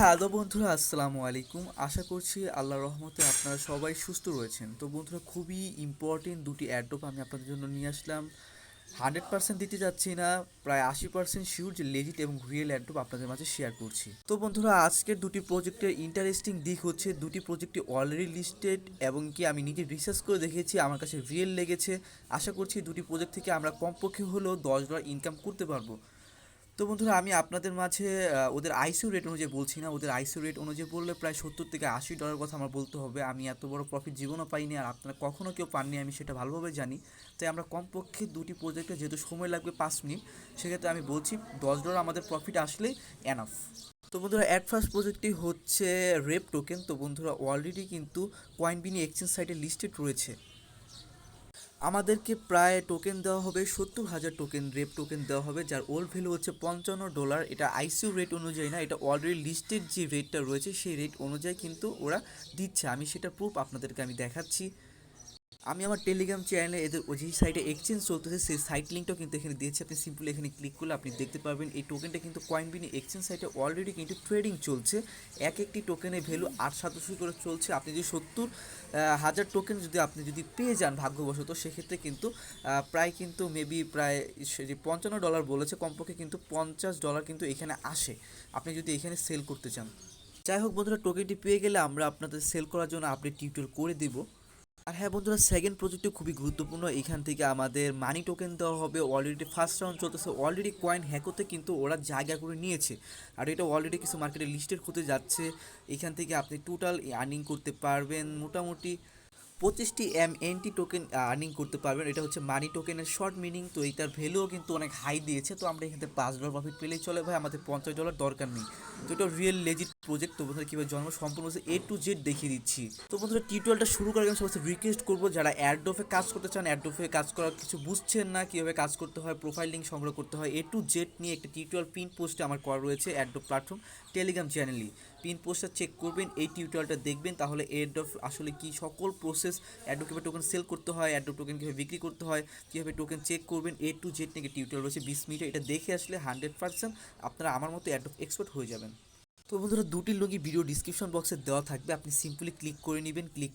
Hello বন্ধুরা, আসসালামু আলাইকুম। আশা করছি আল্লাহর রহমতে আপনারা সবাই সুস্থ রয়েছেন। তো বন্ধুরা, খুবই ইম্পর্টেন্ট দুটি অ্যাড্রপ আমি আপনাদের জন্য নিয়ে আসলাম। 100% দিতে যাচ্ছি না, প্রায় 80% শিওর যে লেজিট এবং রিয়েল অ্যাড্রপ আপনাদের মাঝে শেয়ার করছি। তো বন্ধুরা, আজকের দুটি প্রজেক্টের ইন্টারেস্টিং দিক হচ্ছে দুটি প্রজেক্টই অলরেডি লিস্টেড এবং কি আমি নিজে রিসার্চ করে দেখেছি, আমার কাছে রিয়েল লেগেছে। আশা করছি দুটি প্রজেক্ট থেকে আমরা কমপক্ষে হলেও $10 ইনকাম করতে পারবো। তো বন্ধুরা, আমি আপনাদের মাঝে ওদের আইসিইউ রেট অনুযায়ী বলছি না, ওদের আইসিইউ রেট অনুযায়ী বললে প্রায় $70 থেকে $80 কথা আমার বলতে হবে। আমি এত বড় প্রফিট জীবনও পাইনি, আর আপনারা কখনও কেউ পাননি, আমি সেটা ভালোভাবে জানি। তাই আমরা কমপক্ষে দুটি প্রজেক্টে যেহেতু সময় লাগবে 5 মিনিট, সেক্ষেত্রে আমি বলছি $10 আমাদের প্রফিট আসলেই এনাফ। তো বন্ধুরা, অ্যাট ফার্স্ট প্রজেক্টটি হচ্ছে রেপ টোকেন। তো বন্ধুরা, অলরেডি কিন্তু কয়েনবিনি এক্সচেঞ্জ সাইটে লিস্টেড রয়েছে। আমাদেরকে প্রায় টোকেন দেওয়া হবে 70,000 টোকেন, রেপ টোকেন দেওয়া হবে, যার ওল্ড ভ্যালু হচ্ছে $55। এটা আইসিইউ রেট অনুযায়ী না, এটা অলরেডি লিস্টেড যে রেটটা রয়েছে সেই রেট অনুযায়ী কিন্তু ওরা দিচ্ছে। আমি সেটা প্রুফ আপনাদেরকে আমি দেখাচ্ছি। আমি আমার টেলিগ্রাম চ্যানেলে এদের যে সাইটে এক্সচেঞ্জ চলতেছে সেই সাইট লিঙ্কটাও কিন্তু এখানে দিয়েছি। আপনি সিম্পলি এখানে ক্লিক করলে আপনি দেখতে পারবেন এই টোকেনটা কিন্তু কয়েনবিনি এক্সচেঞ্জ সাইটে অলরেডি কিন্তু ট্রেডিং চলছে। এক একটি টোকেনের ভ্যালু 8 7 করে চলছে। আপনি যদি 70,000 টোকেন যদি পেয়ে যান ভাগ্যবশত, সেক্ষেত্রে কিন্তু প্রায় কিন্তু মেবি প্রায় যে $55 বলেছে, কমপক্ষে কিন্তু $50 কিন্তু এখানে আসে আপনি যদি এখানে সেল করতে চান। যাই হোক বন্ধুরা, টোকেনটি পেয়ে গেলে আমরা আপনাদের সেল করার জন্য আপডেট টিউটোরিয়াল করে দিব। আর হ্যাঁ বন্ধুরা, সেকেন্ড প্রজেক্টটি খুবই গুরুত্বপূর্ণ। এখান থেকে আমাদের মানি টোকেন দেওয়া হবে। অলরেডি ফার্স্ট রাউন্ড চলতেছে, অলরেডি কয়েন হ্যাকোতে কিন্তু ওরা জায়গা করে নিয়েছে, আর এটা অলরেডি কিছু মার্কেটে লিস্টেড হতে যাচ্ছে। এখান থেকে আপনি টোটাল আর্নিং করতে পারবেন মোটামুটি 25টি এনটি টোকেন আর্নিং করতে পারবেন। এটা হচ্ছে মানি টোকেনের শর্ট মিনিং। তো এটার ভ্যালুও কিন্তু অনেক হাই দিয়েছে। তো আমরা এখান থেকে $5 প্রফিট পেলেই চলে ভাই, আমাদের $50 দরকার নেই। তো এটা রিয়েল লেজিট প্রজেক্ট। তো বন্ধুরা, কীভাবে জন্ম সম্পূর্ণ হচ্ছে A to Z দেখিয়ে দিচ্ছি। তো বন্ধুরা, টিউটোরিয়ালটা শুরু করার আগে সবাই রিকোয়েস্ট করবো, যারা অ্যাডোফে কাজ করতে চান, অ্যাডোফে কাজ করার কিছু বুঝছেন না, কীভাবে কাজ করতে হয়, প্রোফাইল লিঙ্ক সংগ্রহ করতে হয়, A to Z নিয়ে একটা টিউটোরিয়াল পিন পোস্টে আমার করা রয়েছে অ্যাডোফ প্ল্যাটফর্ম টেলিগ্রাম চ্যানেলই। পিন পোস্টটা চেক করবেন, এই টিউটোরিয়ালটা দেখবেন, তাহলে অ্যাডোফ আসলে কি সকল প্রসেস, অ্যাডোফ কীভাবে টোকেন সেল করতে হয়, অ্যাডোফ টোকেন কীভাবে বিক্রি করতে হয়, কীভাবে টোকেন চেক করবেন, A to Z নিয়ে টিউটোরিয়াল রয়েছে 20 মিনিটে। এটা দেখে আসলে 100% আপনারা আমার মতো অ্যাডোফ এক্সপার্ট হয়ে যাবেন। তো বন্ধুরা, দুটি লিঙ্কই ভিডিও ডিসক্রিপশন বক্সে দেওয়া থাকবে। আপনি সিম্পলি ক্লিক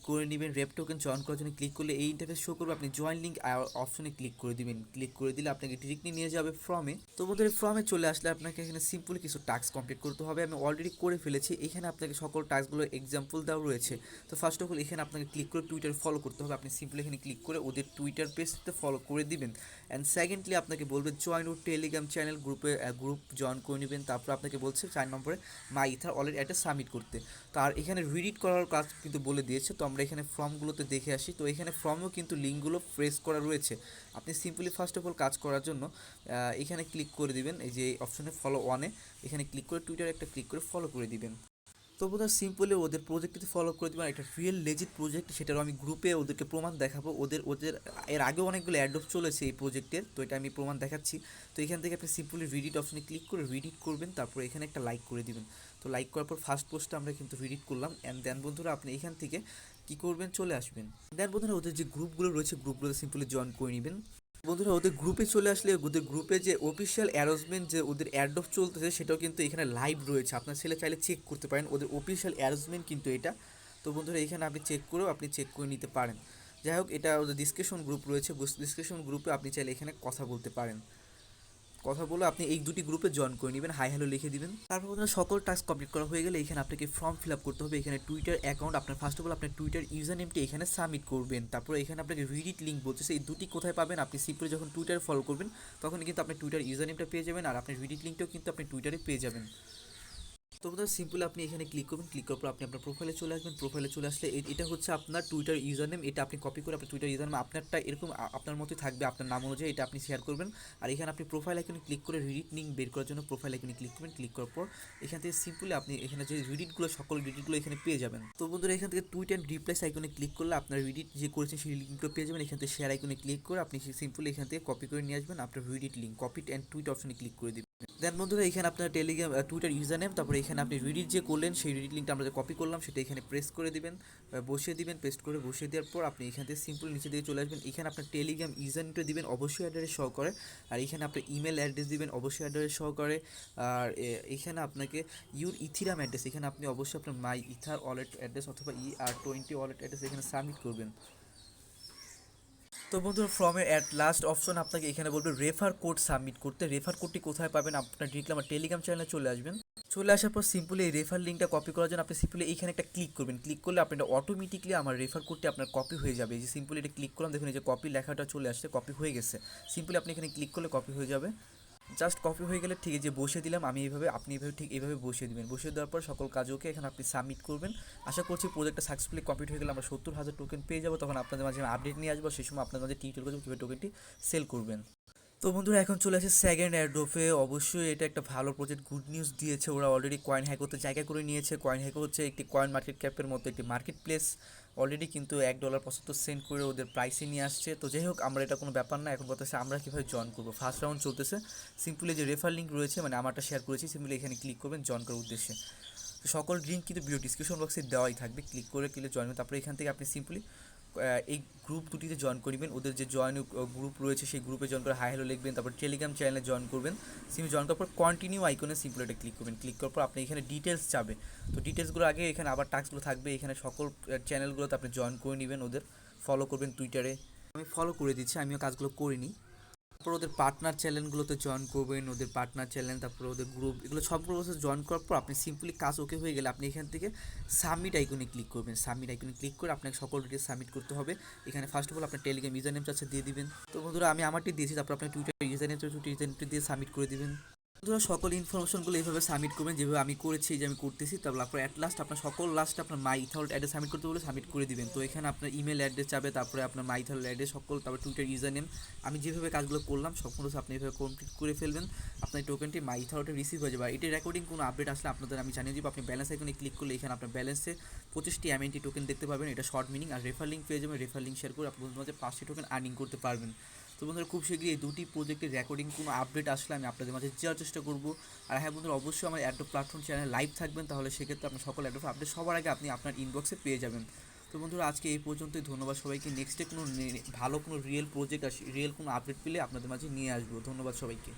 করে নেবেন রেপ টোকেন জয়েন করার জন্য। ক্লিক করলে এই ইন্টারফেস শো করবে, আপনি জয়েন লিঙ্ক অপশনে ক্লিক করে দিবেন। ক্লিক করে দিলে আপনাকে ডিরেক্টলি নিয়ে যাবে ফর্মে। তো বন্ধুরা, ফর্মে চলে আসলে আপনাকে এখানে সিম্পলি কিছু টাস্ক কমপ্লিট করতে হবে। আমি অলরেডি করে ফেলেছি। এখানে আপনাকে সকল টাস্কগুলো এক্সাম্পল দেওয়া রয়েছে। তো ফার্স্ট অফ অল এখানে আপনাকে ক্লিক করে টুইটার ফলো করতে হবে। আপনি সিম্পলি এখানে ক্লিক করে ওদের টুইটার পেজতে ফলো করে দিবেন। অ্যান্ড সেকেন্ডলি আপনাকে বলবে জয়েন ওর টেলিগ্রাম চ্যানেল গ্রুপ জয়েন করে নেবেন। তারপর আপনাকে বলছে 4 নম্বরে মাই ইথার অলরেডি একটা সাবমিট করতে। তো আর এখানে রিডিট করার কাজ কিন্তু বলে দিয়েছে। তো আমরা এখানে ফর্মগুলোতে দেখে আসি। তো এখানে ফর্মেও কিন্তু লিঙ্কগুলো প্রেস করা রয়েছে। আপনি সিম্পলি ফার্স্ট অফ অল কাজ করার জন্য এখানে ক্লিক করে দিবেন, এই যে অপশনে ফলো ওয়ানে এখানে ক্লিক করে টুইটারে একটা ক্লিক করে ফলো করে দিবেন। তো বোধহয় সিম্পলি ওদের প্রজেক্টটি ফলো করে দেবেন। একটা রিয়েল লেজিট প্রজেক্ট, সেটারও আমি গ্রুপে ওদেরকে প্রমাণ দেখাবো। ওদের ওদের এর আগেও অনেকগুলো অ্যাডপ চলেছে এই প্রজেক্টের, তো এটা আমি প্রমাণ দেখাচ্ছি। তো এখান থেকে আপনি সিম্পলি রিডিট অপশনে ক্লিক করে রিডিট করবেন, তারপর এখানে একটা লাইক করে দিবেন। তো লাইক করার পর ফার্স্ট পোস্টটা আমরা কিন্তু রিডিট করলাম। অ্যান্ড দেন বন্ধুরা, আপনি এখান থেকে কী করবেন, চলে আসবেন। দেন বন্ধুরা, ওদের যে গ্রুপগুলো রয়েছে গ্রুপগুলোতে সিম্পলি জয়েন করে নেবেন। বন্ধুরা, ওদের গ্রুপে চলে আসলে ওদের গ্রুপে যে অফিসিয়াল অ্যারেঞ্জমেন্ট যে ওদের অ্যাডপ চলতেছে সেটাও কিন্তু এখানে লাইভ রয়েছে। আপনার ছেলে চাইলে চেক করতে পারেন, ওদের অফিসিয়াল অ্যারেঞ্জমেন্ট কিন্তু এটা। তো বন্ধুরা, এখানে আপনি চেক করে নিতে পারেন। যাই হোক, এটা ওদের ডিসকাশন গ্রুপ রয়েছে। ডিসকাশন গ্রুপে আপনি চাইলে এখানে কথা বলতে পারেন। কথা বলে আপনি এই দুটি গ্রুপে জয়েন করে নেবেন, হাই হ্যালো লিখে দিবেন। তারপর আপনার সকল টাস্ক কমপ্লিট করা হয়ে গেলে এখানে আপনাকে ফর্ম ফিল আপ করতে হবে। এখানে টুইটার অ্যাকাউন্ট আপনার ফার্স্ট অফ অল আপনার টুইটার ইউজার নেমটি এখানে সাবমিট করবেন। তারপরে এখানে আপনাকে রিডিট লিঙ্ক বলতেছে, এই দুটি কোথায় পাবেন, আপনি সিম্পলি যখন টুইটার ফলো করবেন তখন কিন্তু আপনি টুইটার ইউজার নেমটা পেয়ে যাবেন, আর আপনি রিডিট লিঙ্কটাও কিন্তু আপনি টুইটারে পেয়ে যাবেন। তো বন্ধুরা, সিম্পলি আপনি এখানে ক্লিক করবেন। ক্লিক করার পর আপনি আপনার প্রোফাইলে চলে আসবেন। প্রোফাইলে চলে আসলে এটা হচ্ছে আপনার টুইটার ইউজার নেম। এটা আপনি কপি করে আপনার টুইটার ইউজার নেম আপনারটা এরকম আপনার মতোই থাকবে, আপনার নাম অনুযায়ী এটা আপনি শেয়ার করবেন। আর এখানে আপনি প্রোফাইল আইকনে ক্লিক করে রিডিট লিঙ্ক বের করার জন্য প্রোফাইল আইকনে ক্লিক করবেন। ক্লিক করার পর এখান থেকে সিম্পলি আপনি এখানে যে রিডিটগুলো সকল রিডিটগুলো এখানে পেয়ে যাবেন। তো বন্ধুরা, এখান থেকে টুইট অ্যান্ড রিপ্লাইস আইকনে ক্লিক করলে আপনার রিডিট যে করেছেন সেই লিঙ্কগুলো পেয়ে যাবেন। এখান থেকে শেয়ার আইকনে ক্লিক করে আপনি সিম্পলি এখান থেকে কপি করে নিয়ে আসবেন আপনার রিডিট লিঙ্ক, কপি অ্যান্ড টুইট অপশনে ক্লিক করে দিবেন। দেন বন্ধুরা এখানে আপনার টেলিগ্রাম টুইটার ইউজার নেম, তারপরে এখানে আপনি রিডিট যে করলেন সেই রিডিট লিঙ্কটা আমরা যে কপি করলাম সেটা এখানে প্রেস করে দিবেন, বসিয়ে দিবেন, পেস্ট করে বসিয়ে দেওয়ার পর আপনি এখান থেকে সিম্পল নিচে দিকে চলে আসবেন। এখানে আপনার টেলিগ্রাম ইউজার নেমটা দিবেন অবশ্যই অ্যাড্রেস সহকারে, আর এখানে আপনার ইমেল অ্যাড্রেস দিবেন অবশ্যই অ্যাড্রেস সহকারে, আর এখানে আপনাকে ইউর ইথিরাম অ্যাড্রেস এখানে আপনি অবশ্যই আপনার মাই ইথার ওয়ালেট অ্যাড্রেস অথবা ER20 ওয়ালেট অ্যাড্রেস এখানে সাবমিট করবেন। তো বন্ধুরা ফর্মের অ্যাট লাস্ট অপশন আপনাকে এখানে বলবে রেফার কোড সাবমিট করতে। রেফার কোডটি কোথায় পাবেন? আপনার ডিরেক্টলি আমার টেলিগ্রাম চ্যানেলে চলে আসবেন। চলে আসার পর সিম্পলি এই রেফার লিঙ্কটা কপি করার জন্য আপনি সিম্পলি এইখানে একটা ক্লিক করবেন। ক্লিক করলে আপনার অটোমেটিকলি আমার রেফার কোডটি আপনার কপি হয়ে যাবে। এই যে সিম্পলি এটা ক্লিক করলাম, দেখুন এই যে কপি লেখাটা চলে আসছে, কপি হয়ে গেছে। সিম্পলি আপনি এখানে ক্লিক করলে কপি হয়ে যাবে। জাস্ট কপি হয়ে গেলে ঠিক আছে, যে বসিয়ে দিলাম আমি এইভাবে, আপনি এইভাবে ঠিক এইভাবে বসিয়ে দিবেন। বসিয়ে দেওয়ার পর সকল কাজ ওকে, এখানে আপনি সাবমিট করবেন। আশা করছি প্রজেক্টটা সাকসেসফুলি কমপ্লিট হয়ে গেলে আমরা 70,000 টোকেন পেয়ে যাবো। তখন আপনাদের মাঝে আপডেট নিয়ে আসবো, সেই সময় আপনাদের মাঝে টিউটোরিয়াল করবো কীভাবে টোকেনটি সেল করবেন। তো বন্ধুরা এখন চলে আসে সেকেন্ড এয়ারড্রপে। অবশ্যই এটা একটা ভালো প্রজেক্ট, গুড নিউজ দিয়েছে। ওরা অলরেডি কয়েন হ্যাক করতে জায়গা করে নিয়েছে। কয়েন হ্যাক হচ্ছে একটি কয়েন মার্কেট ক্যাপের মতো একটি মার্কেট প্লেস। অলরেডি কিন্তু $1.75 করে ওদের প্রাইসে নিয়ে আসছে। তো যাই হোক, আমরা এটা কোনো ব্যাপার না। এখন কথা হচ্ছে আমরা কীভাবে জয়েন করবো। ফার্স্ট রাউন্ড চলতেছে। সিম্পলি যে রেফার লিঙ্ক রয়েছে, মানে আমারটা শেয়ার করেছি, সিম্পলি এখানে ক্লিক করবেন জয়েন করার উদ্দেশ্যে। তো সকল লিঙ্ক কিন্তু ভিডিও ডিসক্রিপশন বক্সে দেওয়াই থাকবে। ক্লিক করে জয়েন করবেন। তারপরে এখান থেকে আপনি সিম্পলি এই গ্রুপ দুটিতে জয়েন করিবেন। ওদের যে জয়েন গ্রুপ রয়েছে সেই গ্রুপে জয়েন করে হাই হ্যালো লিখবেন। তারপর টেলিগ্রাম চ্যানেলে জয়েন করবেন। জয়েন করার পর কন্টিনিউ আইকনে সিম্পল এটা ক্লিক করবেন। ক্লিক করার পর আপনি এখানে ডিটেলস যাবে। তো ডিটেলসগুলো আগে এখানে আবার টাস্কগুলো থাকবে। এখানে সকল চ্যানেলগুলোতে আপনি জয়েন করে নেবেন, ওদের ফলো করবেন টুইটারে। আমি ফলো করে দিচ্ছি, আমিও কাজগুলো করিনি। তারপর ওদের পার্টনার চ্যানেলগুলোতে জয়েন করবেন, ওদের পার্টনার চ্যানেল, তারপর ওদের গ্রুপ, এগুলো সবগুলো জয়েন করার পর আপনি সিম্পলি কাজ ওকে হয়ে গেলে আপনি এখান থেকে সাবমিট আইকনে ক্লিক করবেন। সাবমিট আইকনে ক্লিক করে আপনাকে সকল ডিটেলস সাবমিট করতে হবে। এখানে ফার্স্ট অফ অল আপনার টেলিগ্রাম ইউজার নেম চাচ্ছে দিয়ে দিবেন। তো বন্ধুরা আমি আমারটি দিয়েছি, তারপর আপনার টুইটার ইউজার নেম দিয়ে সাবমিট করে দিবেন। বন্ধুরা সকল ইনফরমেশনগুলো এইভাবে সাবমিট করবেন যেভাবে আমি করেছি, যে আমি করতেছি। তারপর অ্যাট লাস্ট আপনার সকল লাস্ট আপনার মাই ইথাউল অ্যাড্রেস সাবমিট করতে বলে সাবমিট করে দিবেন। তো এখানে আপনার ইমেল অ্যাড্রেস যাবে, তারপরে আপনার মাই ইথাউল অ্যাড্রেস সকল, তারপর টুইটার ইউজার নেম। আমি যেভাবে কাজগুলো করলাম সম্পূর্ণ আপনি এভাবে কমপ্লিট করে ফেলবেন। আপনার টোকেনটি মাই ইথাউলটা রিসিভ হয়ে যাবে। এটি রেকর্ডিং কোনো আপডেট আসলে আপনাদের আমি জানিয়ে দিব। আপনি ব্যালেন্স আইকনে ক্লিক করলে এখানে আপনার ব্যালেন্সে 25টি MNT টোকেন দেখতে পাবেন। এটা শর্ট মিনিং। আর রেফার লিঙ্ক পেয়ে যাবেন, রেফার লিঙ্ক শেয়ার করে আপনাদের মধ্যে 5টি টোকেন আর্নিং করতে পারবেন। তো বন্ধুরা খুব শীঘ্রই এই দুটি প্রজেক্টের রেকর্ডিং কোনো আপডেট আসলে আমি আপনাদের মাঝে দেওয়ার চেষ্টা করব। আর হ্যাঁ বন্ধুরা, অবশ্যই আমার অ্যাড্রপ প্ল্যাটফর্ম চ্যানেলে লাইভ থাকবেন, তাহলে সেক্ষেত্রে আপনার সকল অ্যাড্রপ আপডেট সবার আগে আপনি আপনার ইনবক্সে পেয়ে যাবেন। তো বন্ধুরা আজকে এই পর্যন্তই। ধন্যবাদ সবাইকে। নেক্সটে কোনো ভালো কোনো রিয়েল প্রজেক্ট রিয়েল কোনো আপডেট পেলে আপনাদের মাঝে নিয়ে আসবো। ধন্যবাদ সবাইকে।